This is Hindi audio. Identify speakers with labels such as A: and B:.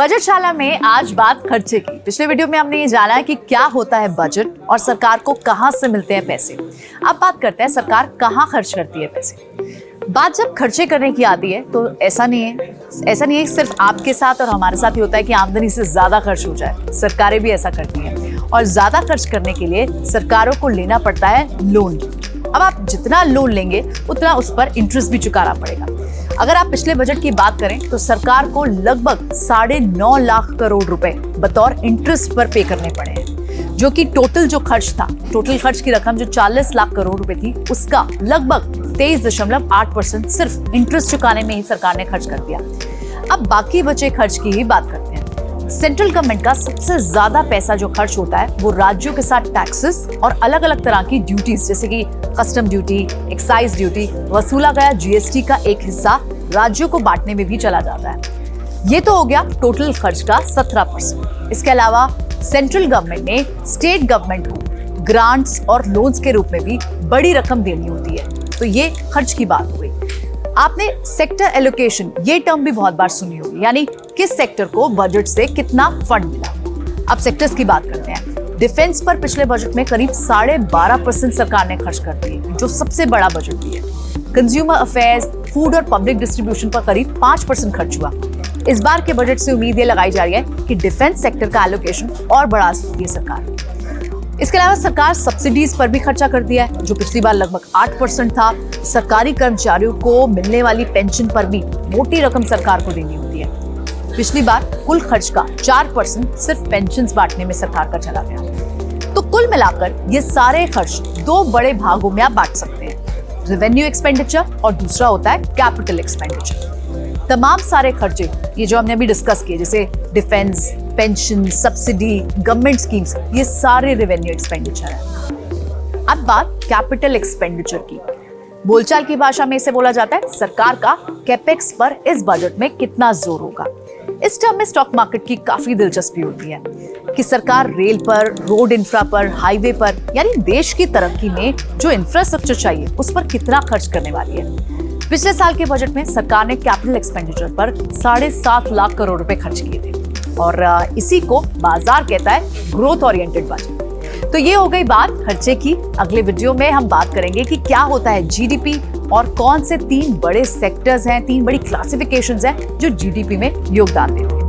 A: बजटशाला में आज बात खर्चे की। पिछले वीडियो में हमने ये जाना है कि क्या होता है बजट और सरकार को कहां से मिलते हैं पैसे। अब बात करते हैं सरकार कहां खर्च करती है पैसे। बात जब खर्चे करने की आती है तो ऐसा नहीं है सिर्फ आपके साथ और हमारे साथ ही होता है कि आमदनी से ज्यादा खर्च हो जाए। सरकारें भी ऐसा करती हैं और ज्यादा खर्च करने के लिए सरकारों को लेना पड़ता है लोन। अब आप जितना लोन लेंगे उतना उस पर इंटरेस्ट भी चुकाना पड़ेगा। अगर आप पिछले बजट की बात करें तो सरकार को लगभग 9.5 लाख करोड़ रुपए बतौर इंटरेस्ट पर पे करने पड़े हैं, जो कि टोटल खर्च की रकम जो 40 लाख करोड़ रुपए थी उसका लगभग 23.8% सिर्फ इंटरेस्ट चुकाने में ही सरकार ने खर्च कर दिया। अब बाकी बचे खर्च की ही बात करते हैं। सेंट्रल गवर्नमेंट का सबसे ज्यादा पैसा जो खर्च होता है वो राज्यों के साथ टैक्सेस और अलग अलग तरह की ड्यूटीज जैसे कि कस्टम ड्यूटी, एक्साइज ड्यूटी, वसूला गया जीएसटी का एक हिस्सा राज्यों को बांटने में भी चला जाता है। ये तो हो गया टोटल खर्च का 17%। इसके अलावा सेंट्रल गवर्नमेंट ने स्टेट गवर्नमेंट को ग्रांट्स और लोन्स के रूप में भी बड़ी रकम देनी होती है। तो ये खर्च की बात हुई। आपने सेक्टर एलोकेशन ये टर्म भी बहुत बार सुनी होगी, यानी किस सेक्टर को बजट से कितना फंड मिला। अब सेक्टर्स की बात करते हैं। डिफेंस पर पिछले बजट में करीब 12.5% सरकार ने खर्च कर दिए, जो सबसे बड़ा बजट भी है। कंज्यूमर अफेयर्स, फूड और पब्लिक डिस्ट्रीब्यूशन पर करीब 5% खर्च हुआ। इस बार के बजट से उम्मीद ये लगाई जा रही है कि डिफेंस सेक्टर का एलोकेशन और बढ़ा सकती है सरकार। इसके अलावा सरकार सब्सिडीज पर भी खर्चा कर दिया है, जो पिछली बार लगभग 8% था। सरकारी कर्मचारियों को मिलने वाली पेंशन पर भी मोटी रकम सरकार को देनी होती है। पिछली बार कुल खर्च का 4% सिर्फ पेंशन बांटने में सरकार का चला गया। तो कुल मिलाकर ये सारे खर्च दो बड़े भागों में आप बांट सकते हैं, रेवेन्यू एक्सपेंडिचर और दूसरा होता है कैपिटल एक्सपेंडिचर। तमाम सारे खर्चे ये जो हमने अभी डिस्कस किए, जैसे defence, pension, subsidy, government schemes, ये सारे रेवेन्यू एक्सपेंडिचर है। अब बात कैपिटल एक्सपेंडिचर की। बोलचाल की भाषा में इसे बोला जाता है सरकार का कैपेक्स पर इस बजट में कितना जोर होगा। इस टर्म में स्टॉक मार्केट की काफी दिलचस्पी होती है कि सरकार रेल पर, रोड इंफ्रा पर, हाईवे पर, यानी देश की तरक्की में जो इंफ्रास्ट्रक्चर चाहिए उस पर कितना खर्च करने वाली है। पिछले साल के बजट में सरकार ने कैपिटल एक्सपेंडिचर पर 7.5 लाख करोड़ रुपए खर्च किए थे और इसी को बाजार कहता है ग्रोथ ओरिएंटेड बजट। तो ये हो गई बात खर्चे की। अगले वीडियो में हम बात करेंगे कि क्या होता है जीडीपी और कौन से 3 बड़े सेक्टर्स हैं, 3 बड़ी क्लासिफिकेशंस हैं जो जीडीपी में योगदान देते हैं।